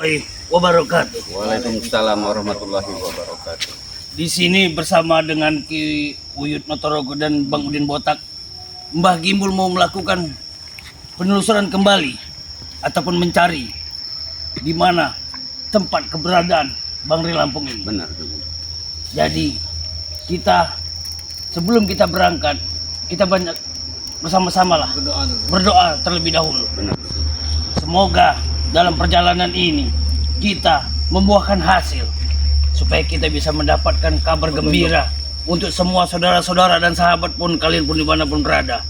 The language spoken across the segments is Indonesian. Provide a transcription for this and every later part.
warahmatullahi wabarakatuh. Waalaikumsalam warahmatullahi wabarakatuh. Di sini bersama dengan Ki Uyut Notorogo dan Bang Udin Botak, Mbah Gimbul mau melakukan penelusuran kembali ataupun mencari di mana tempat keberadaan Bang Ri Lampung ini. Benar. Jadi kita sebelum kita berangkat, kita banyak bersama-sama lah berdoa terlebih dahulu. Benar. Semoga dalam perjalanan ini kita membuahkan hasil supaya kita bisa mendapatkan kabar gembira untuk semua saudara-saudara dan sahabat pun, kalian pun dimanapun berada.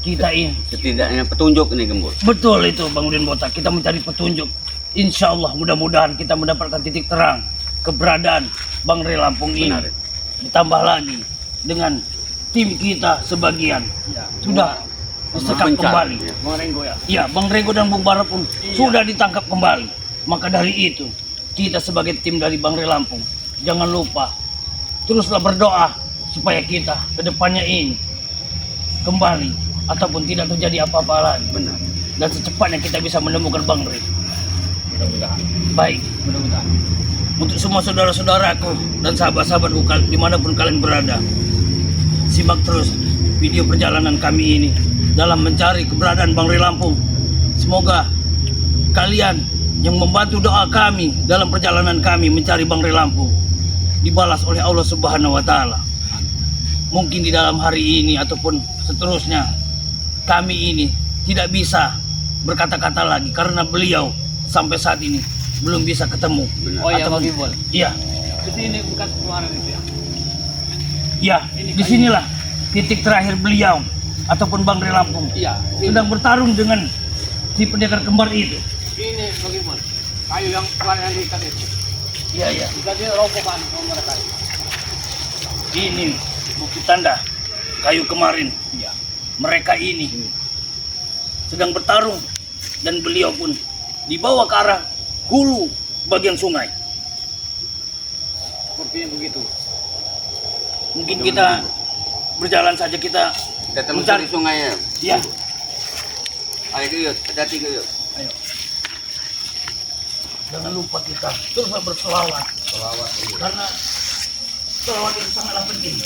Kita ini Setidaknya petunjuk ini, Gembul. betul itu Bang Udin Botak, kita mencari petunjuk. Insya Allah mudah-mudahan kita mendapatkan titik terang keberadaan Bang Ri Lampung ini. Benar. Ditambah lagi dengan tim kita sebagian sudah disekap kembali. Bang Renggo ya. Ya, Bang Renggo dan Bung Bara pun sudah ditangkap kembali. Maka dari itu, kita sebagai tim dari Bang Ri Lampung, jangan lupa teruslah berdoa supaya kita ke depannya ini kembali ataupun tidak terjadi apa-apa lagi. Benar. Dan secepatnya kita bisa menemukan Bang Ri. Mudah-mudahan. Baik, Mudah-mudahan. untuk semua saudara-saudaraku dan sahabat-sahabatku dimanapun kalian berada, simak terus video perjalanan kami ini dalam mencari keberadaan Bang Ri Lampung. Semoga kalian yang membantu doa kami dalam perjalanan kami mencari Bang Ri Lampung dibalas oleh Allah Subhanahu wa Ta'ala. Mungkin di dalam hari ini ataupun seterusnya kami ini tidak bisa berkata-kata lagi karena beliau sampai saat ini belum bisa ketemu. Benar. Oh iya, Ataupun- Bang Gimbul. Iya. Di sini bukan kemarin itu ya. Ya, disinilah titik terakhir beliau ataupun Bang Ri Lampung Iya. sedang bertarung dengan si pendekar kembar itu. Ini Bang Gimbul. Kayu yang kemarin yang diikat itu. Iya, iya. Jadi rombongan sama mereka. Ini bukti tanda kayu kemarin. Iya. Mereka ini sedang bertarung dan beliau pun dibawa ke arah hulu bagian sungai. Sepertinya begitu. Mungkin kita berjalan saja, kita Kita telusuri mencari. sungainya. Ya, Ayo ke Yud, hati ke Yud. ayo. Jangan lupa kita terus berselawat. Selawat. Karena selawat itu sangatlah penting.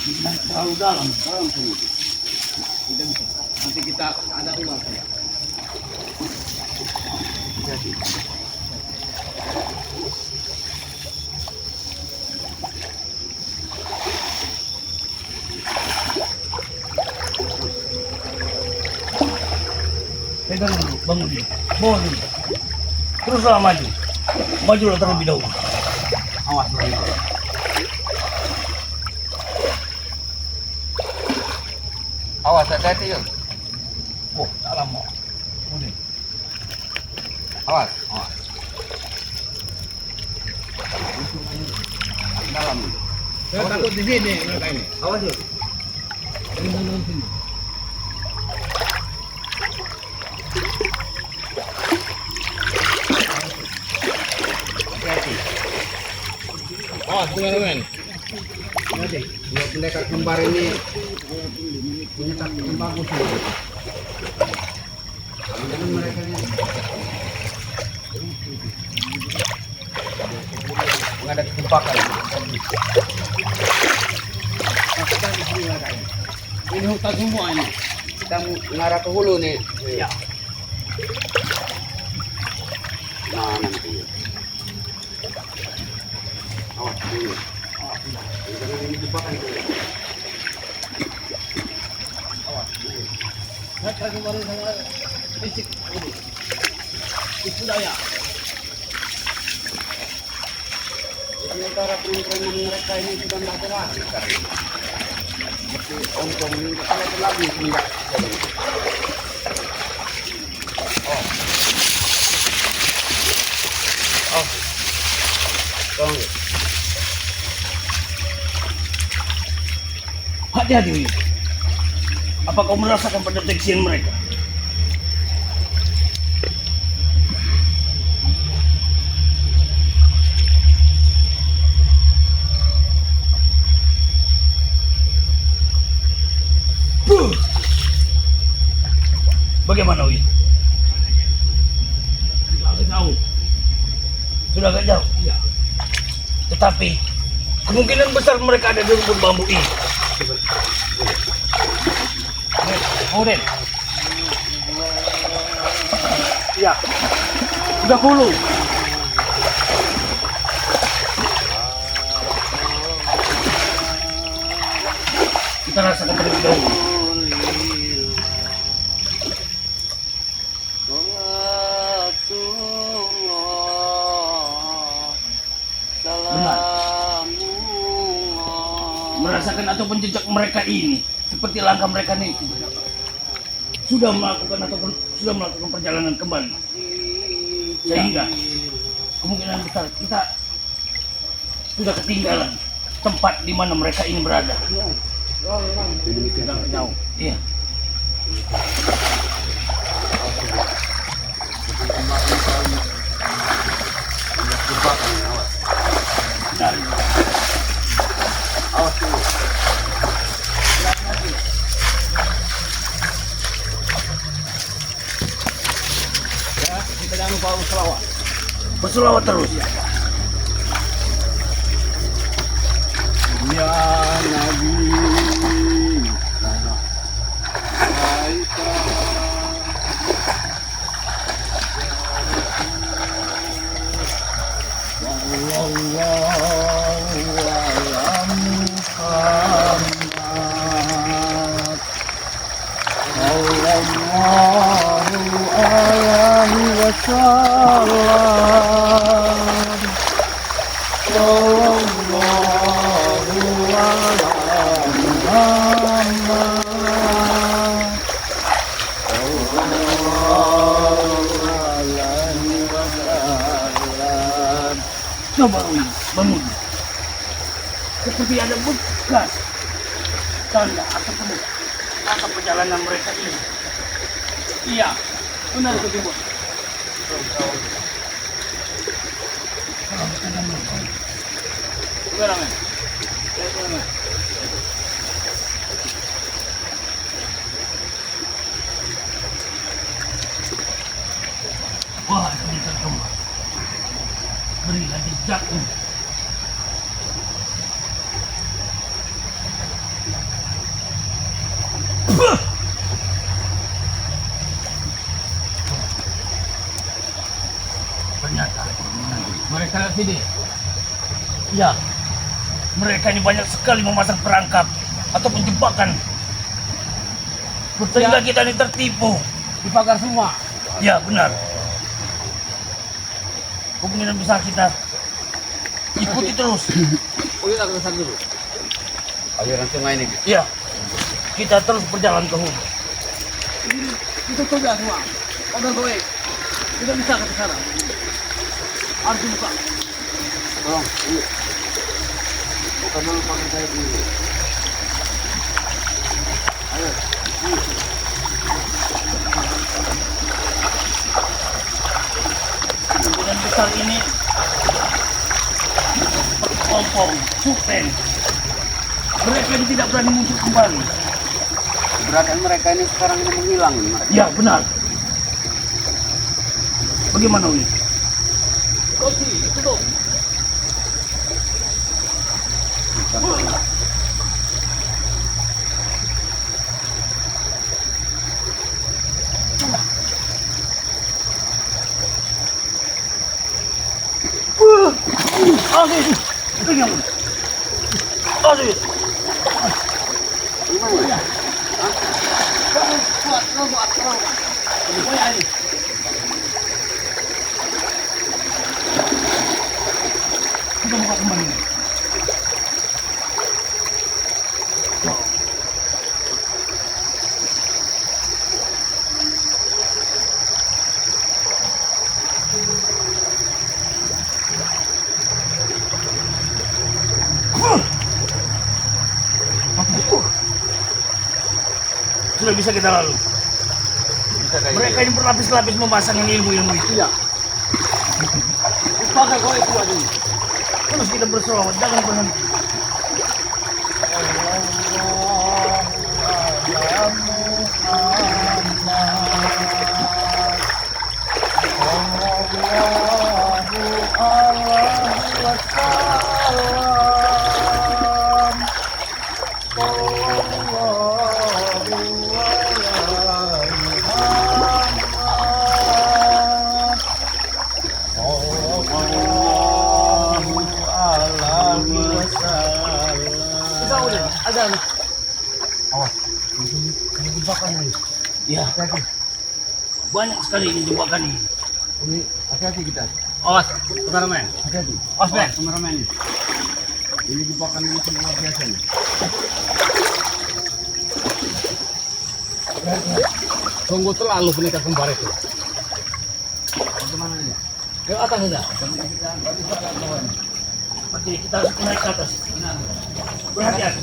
Tidak terlalu dalam sini. Tidak bisa. Nanti kita ada uang ya. Pegang dulu, bangun dulu, bawa dulu. Teruslah maju, majulah terlebih dahulu. Awas Bang Gimbul. Awas, hati-hati Yud. Oh, dalam mau. Udah. Awas. Awas. Dalam. Saya takut di sini mereka ini. Awas Yud. Ini dalam sini. Hati-hati. Awas teman-teman. Hati. Dua pendekar kembar ini punya taktik yang bagus. Jangan mereka ini ada kekompakan. Kita di sini mereka ini. Ini hutan semua ini. Kita mengarah ke hulu nih. Iya. Nah, nanti. Awas dulu. Jangan ini jebakan itu. Mereka kemarin sama fisik ini. Itu daya. Sementara penyelenggaraan mereka ini sudah tidak ada lagi. Seperti ontong ini kan ada lagi semenjak jadi. Oh. Tolong. Hati-hati, Uyut. Apa kau merasakan pendeteksian mereka? Bagaimana Bagaimana Wi? Agak jauh. Sudah agak jauh. Iya. Tetapi kemungkinan besar mereka ada di rumpun bambu ini. Kemudian. Iya. 30. Kita rasakan terlebih dahulu. Benar. Merasakan ataupun jejak mereka ini seperti langkah mereka ini sudah melakukan perjalanan kembali, sehingga kemungkinan besar kita sudah ketinggalan tempat di mana mereka ini berada. Demikian Jauh. Iya. Benar. Awas dulu. Ya, kita jangan lupa selawat. Berselawat terus. Ya Nabi. Coba Wi, bangun. Seperti ada bekas tanda ataupun masa perjalanan mereka ini. Iya. Benar itu Timur. Gimana, men? Gimana, men? Wah, ini terkembang. Berilah jejakmu. Ternyata Mereka lihat sini. ya, mereka ini banyak sekali memasang perangkap ataupun jebakan sehingga kita ini tertipu. Dipagar semua. Ya benar. Kemungkinan besar kita ikuti terus. Oh iya, ke sana dulu. Aliran sungai ini. Ya, kita terus berjalan ke hulu. Itu coba semua. Udah goek. Kita bisa ke sana. Harus dibuka. Tolong. Yuk. Bukan dulu pakai saya dulu. Ayo. Kemungkinan besar ini Ompong, Supen. Mereka ini tidak berani muncul kembali. Keberadaan mereka ini sekarang ini menghilang mereka. Ya benar. Bagaimana Wi? Kosi, itu tuh. Aduh, pegang. Aduh, Gimana ya? Kuat. Oh ya ini. kita buka kembali. Sudah bisa kita lalu. Bisa kayak Mereka ini berlapis-lapis memasang ilmu-ilmu itu. Iya. Pakai goek kuat ini. Terus kita berselawat, jangan berhenti. Ada nih. Awas. Ini jebakan ini. Ya, Hati-hati. banyak sekali ini jebakan ini. Ini hati-hati kita. Awas, kameramen. Hati-hati. Awas, Ben. Kameramen. Ini jebakan ini luar biasa nih. Tunggu terlalu boneka kembar itu. Bagaimana ini? Ke atas saja. Kita nggak bisa lawan. Oke, kita harus naik ke atas. Berhati-hati.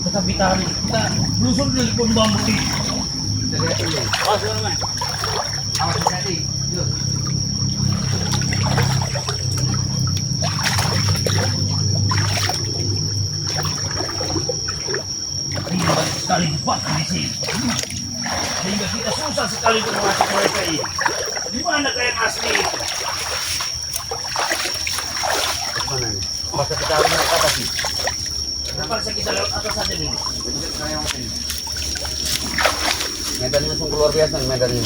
Tetapi tahan. Kita telusur dulu di pohon bambu ini. Kita lihat dulu. Awas, kameramen. Awas hati-hati. Yuk. Ini banyak sekali jebakan di sini. Sehingga kita susah sekali untuk melacak mereka ini. Di mana kayak asli? Mana ini? Masa kita harus naik ke atas nih. Terpaksa kita lewat atas saja dulu. Jadi kita lewat ini. Medannya sungguh luar biasa nih medannya.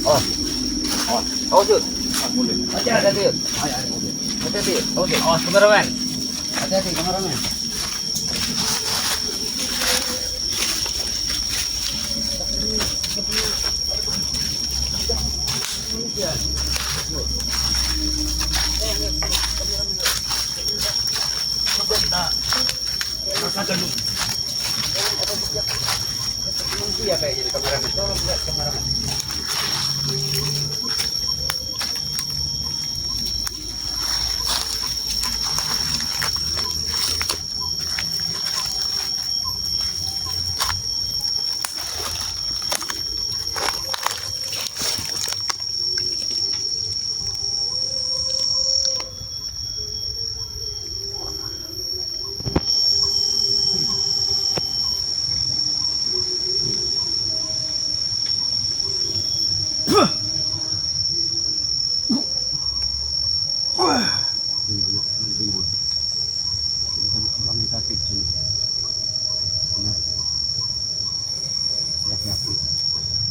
Awas. Awas Yud. Hati-hati Yud. Hati-hati Yud. Oke. Awas, kameramen. Hati-hati kameramen. Coba kita rasakan dulu. Manusia kayaknya di kameramen. Tolong lihat kameramen.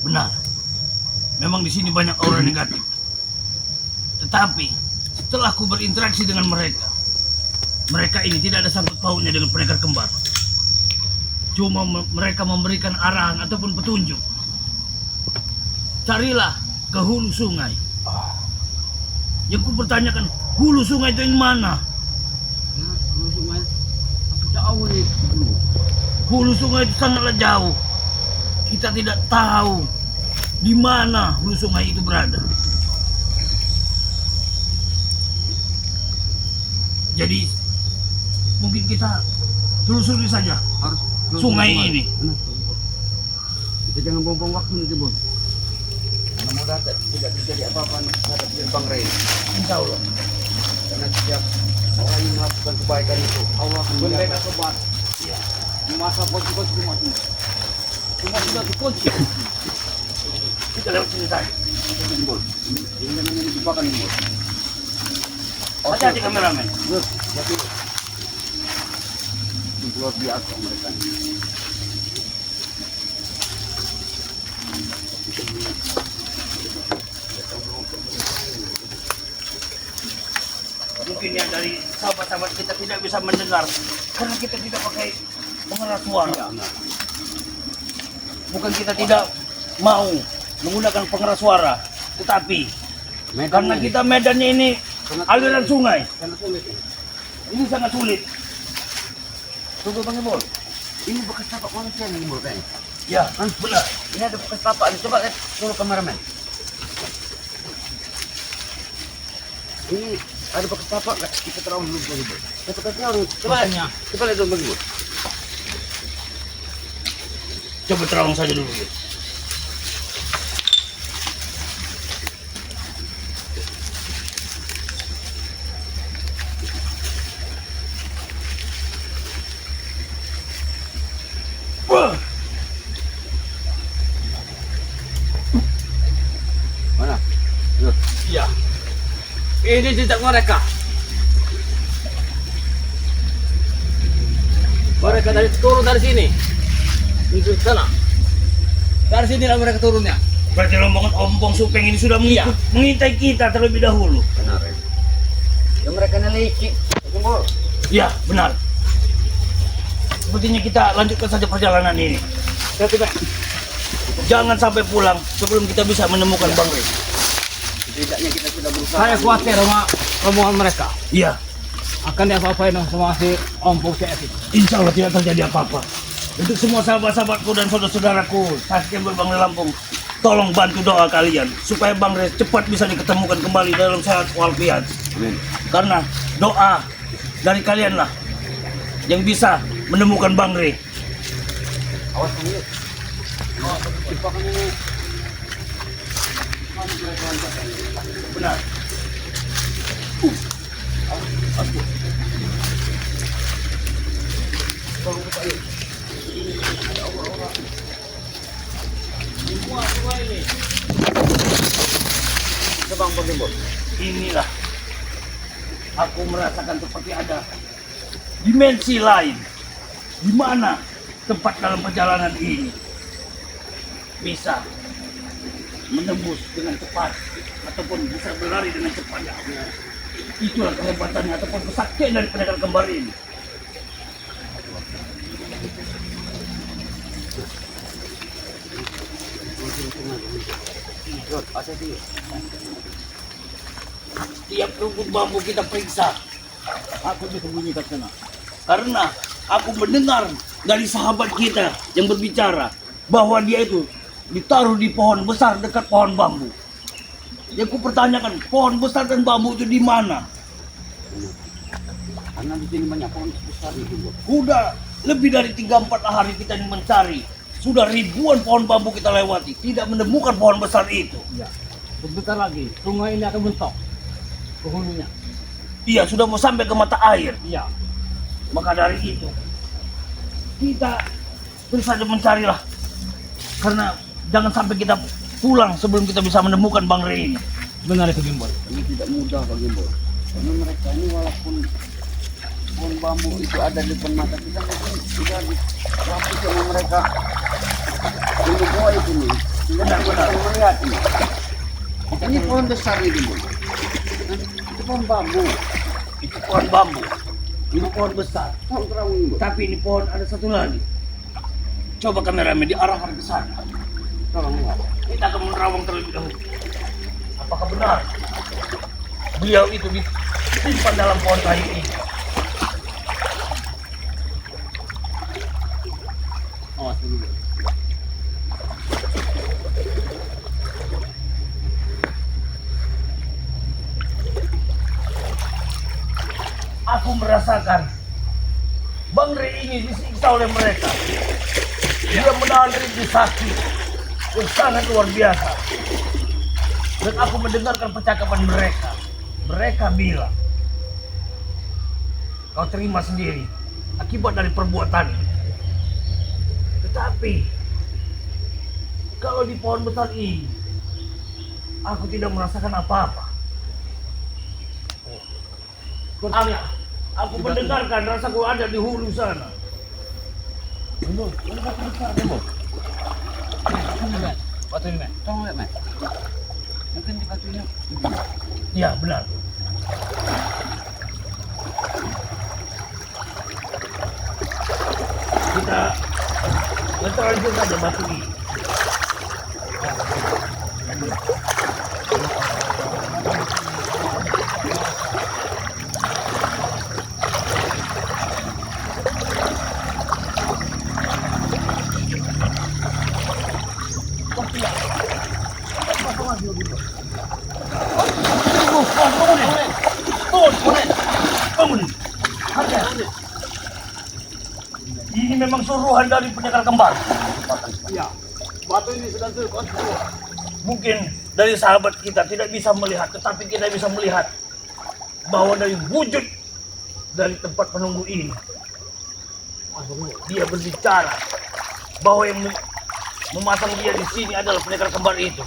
Benar. Memang di sini banyak aura negatif. Tetapi setelah aku berinteraksi dengan mereka, mereka ini tidak ada sangkut pautnya dengan pendekar kembar. Cuma mereka memberikan arahan ataupun petunjuk. Carilah ke hulu sungai. Yang ku pertanyakan, hulu sungai itu yang mana? Jauh nih. Hulu sungai itu sangatlah jauh. Kita tidak tahu di mana hulu sungai itu berada. Jadi mungkin kita telusuri saja Harus sungai ini. Kita jangan buang-buang waktu nih Bun. Mudah-mudahan tidak terjadi apa-apa terhadap Bang Ray. Insya Allah. Karena setiap orang yang melakukan kebaikan itu Allah akan Boneka menjaga. kembar. Ya. Di masa kunci-kunci semua ini. Semua sudah dikunci. Kita lewat sini saja. Bun. Ini namanya jebakan ini Bun. Hati-hati kameramen. Terus, jadi itu luar biasa mereka. Mungkin ya dari sahabat-sahabat kita tidak bisa mendengar karena kita tidak pakai pengeras suara. Bukan kita tidak mau menggunakan pengeras suara, tetapi karena kita medannya ini aliran sungai, Sangat sulit. ini sangat sulit. Tunggu Bang Ibol. Ini bekas tapak manusia nih Ibol kayaknya. Ya, benar. Ini ada bekas tapak nih. Coba lihat dulu kameramen. Ini ada bekas tapak nggak? Kita terang dulu Bang Ibol. Bekasnya orang. Coba Makanya. coba lihat dulu Bang Ibol. Coba terawang saja dulu. Wah, Mana? Yuk. Iya. Ini jejak mereka. Mereka turun dari sini. Itu sana. Dari sinilah mereka turunnya. berarti rombongan Ompong Supeng ini sudah mengintai kita terlebih dahulu. Benar ya. Ya mereka neliki. Bang Ibol. Ya, benar. sepertinya kita lanjutkan saja perjalanan ini. Jangan sampai pulang sebelum kita bisa menemukan Bang Rey. Setidaknya kita sudah berusaha. Saya khawatir sama rombongan mereka. Iya, Akan diapa-apain sama si Om CS itu. insya Allah tidak terjadi apa-apa. Untuk semua sahabat-sahabatku dan saudara-saudaraku, Subscriber Bang Rey Lampung, tolong bantu doa kalian supaya Bang Rey cepat bisa diketemukan kembali dalam sehat walafiat. Amin. Karena doa dari kalianlah yang bisa menemukan Bang Rey. Awas kamu yuk. Lupa kamu. Benar. Bang Bos. Inilah aku merasakan seperti ada dimensi lain di mana tempat dalam perjalanan ini bisa menembus dengan cepat ataupun bisa berlari dengan cepat. Itulah kehebatannya ataupun kesaktian dari pendekar kembar ini. Tiap rumput bambu kita periksa, aku disembunyikan sana. Karena aku mendengar dari sahabat kita yang berbicara bahwa dia itu ditaruh di pohon besar dekat pohon bambu. Yang ku pertanyakan, pohon besar dan bambu itu di mana? Karena di sini banyak pohon besar itu, Bos. Udah lebih dari 3-4 hari kita ini mencari. Sudah ribuan pohon bambu kita lewati, tidak menemukan pohon besar itu. Ya. Sebentar lagi, sungai ini akan mentok ke hulunya. Iya, sudah mau sampai ke mata air. Iya. Maka dari itu, kita terus saja mencarilah. Karena jangan sampai kita pulang sebelum kita bisa menemukan Bang Rey ini. Benar itu Gimbal. Ini tidak mudah bagi Bos. Karena mereka ini walaupun pohon bambu itu ada di depan mata kita, mungkin sudah dilapis sama mereka. Untuk gua itu nih, tidak bisa melihat ini. Ini pohon besar ini, Bos. Itu pohon bambu. Itu pohon bambu. Ini pohon besar. Pohon terang ini, Bos. Tapi ini pohon ada satu lagi. Coba kameramen diarahkan ke sana. Tolong lihat. Kita akan menerawang terlebih dahulu. Apakah benar beliau itu disimpan dalam pohon kayu ini? Awas dulu. Aku merasakan Bang Rey ini disiksa oleh mereka. Dia menahan rindu sakit yang sangat luar biasa. Dan aku mendengarkan percakapan mereka. Mereka bilang, kau terima sendiri akibat dari perbuatan. Tetapi kalau di pohon besar ini, aku tidak merasakan apa-apa. Aku mendengarkan rasaku ada di hulu sana. Batu ini, Mas. Tolong lihat, Mas. Mungkin di batu ini. Ya, benar. Kita lanjut saja batu ini. Bangun. Hati-hati. Ini memang suruhan dari pendekar kembar. Iya. Batu ini sudah terkuat semua. Mungkin dari sahabat kita tidak bisa melihat, tetapi kita bisa melihat bahwa dari wujud dari tempat penunggu ini, dia berbicara bahwa yang memasang dia di sini adalah pendekar kembar itu.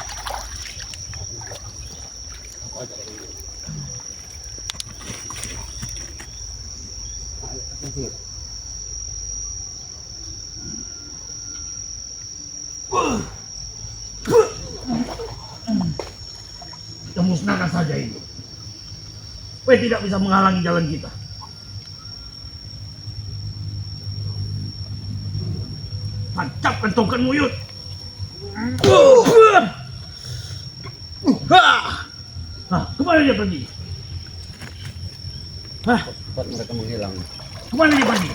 Kita musnahkan saja itu. Supaya tidak bisa menghalangi jalan kita. tongkatmu, Yud. Kemana dia pergi? Cepat mereka menghilang. Kemana dia pergi?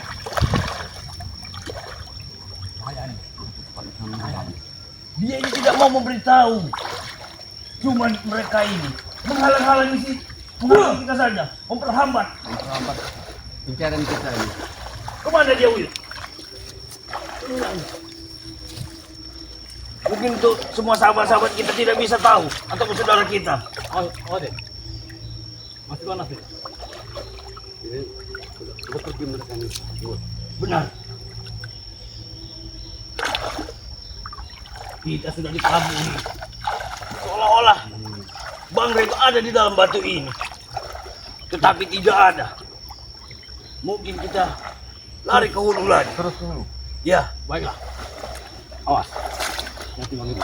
Dia ini tidak mau memberitahu. Cuman mereka ini menghalang-halangi kita saja, memperhambat Pencarian kita ini. Kemana dia, Wil? Mungkin tuh semua sahabat-sahabat kita tidak bisa tahu, ataupun saudara kita. Dek. Masih panas nih. Ini sudah pergi mereka ini. Benar. Kita sudah ditaburi. Seolah-olah Bang Rego ada di dalam batu ini. Tetapi tidak ada. Mungkin kita lari ke hulu lagi. Terus dulu. Ya, Baiklah. Awas. Nanti manggil.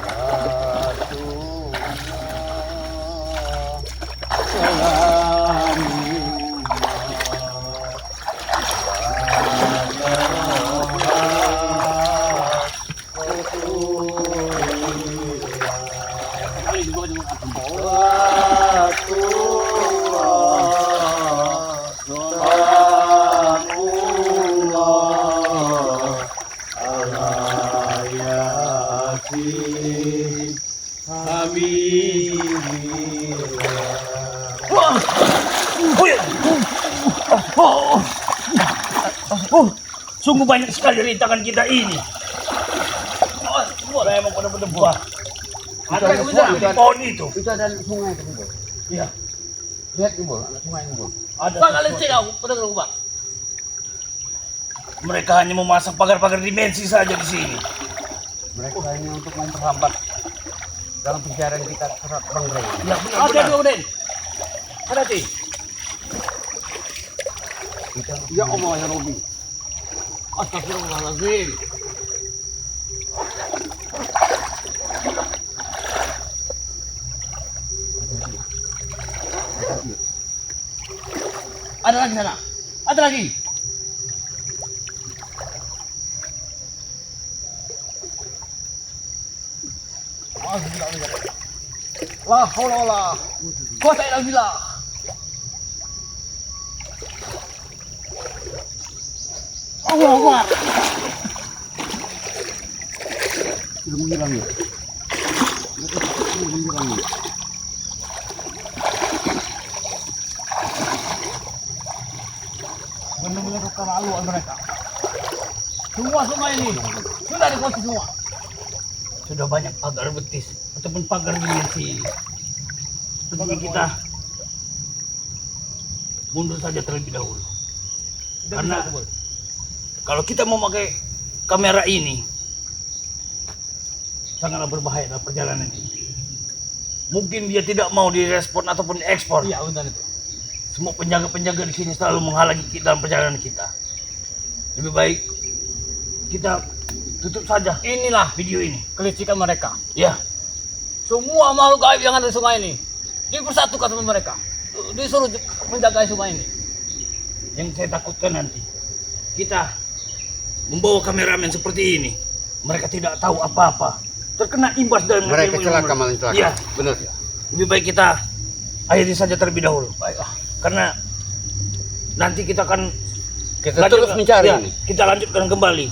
Sungguh banyak sekali rintangan kita ini. Memang benar-benar buah. Ada di pohon itu. Itu ada sungai itu, Bos. Iya. Lihat nih, Bos, ada sungai ini, Bos. Ada. Bang, kalian cek aku, pada dulu, Bang. Mereka hanya memasang pagar-pagar dimensi saja di sini. Mereka hanya untuk memperhambat dalam pencarian kita terhadap Bang Rey. Ya, Ada benar-benar. dulu, Den. Hati-hati. Ya Allah ya Rabbi. Astagfirullahaladzim. Ada lagi sana. Ada lagi. La haula wala quwwata illa billah. Allah Akbar. Sudah menghilang ya. Sudah menghilang ya. Benar-benar keterlaluan mereka. Semua ini sudah dikunci semua. Sudah banyak pagar betis ataupun pagar dimensi. Sepertinya kita mundur saja terlebih dahulu. Karena kalau kita mau pakai kamera ini sangatlah berbahaya dalam perjalanan ini. Mungkin dia tidak mau direspon ataupun diekspor. Iya benar itu. Semua penjaga-penjaga di sini selalu menghalangi kita dalam perjalanan kita. Lebih baik kita tutup saja Inilah video ini. kelicikan mereka. Ya, Semua makhluk gaib yang ada di sungai ini dipersatukan sama mereka. Disuruh menjaga sungai ini. yang saya takutkan nanti kita membawa kameramen seperti ini, mereka tidak tahu apa-apa, terkena imbas dan Mereka celaka malah celaka. Iya, Benar. lebih baik kita akhiri saja terlebih dahulu. Baiklah, karena nanti kita akan Kita terus mencari ya, ini. kita lanjutkan kembali.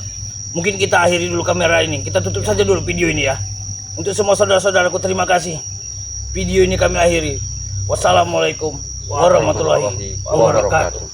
Mungkin kita akhiri dulu kamera ini, kita tutup saja dulu video ini ya. Untuk semua saudara-saudaraku, terima kasih. Video ini kami akhiri. Wassalamualaikum warahmatullahi wabarakatuh.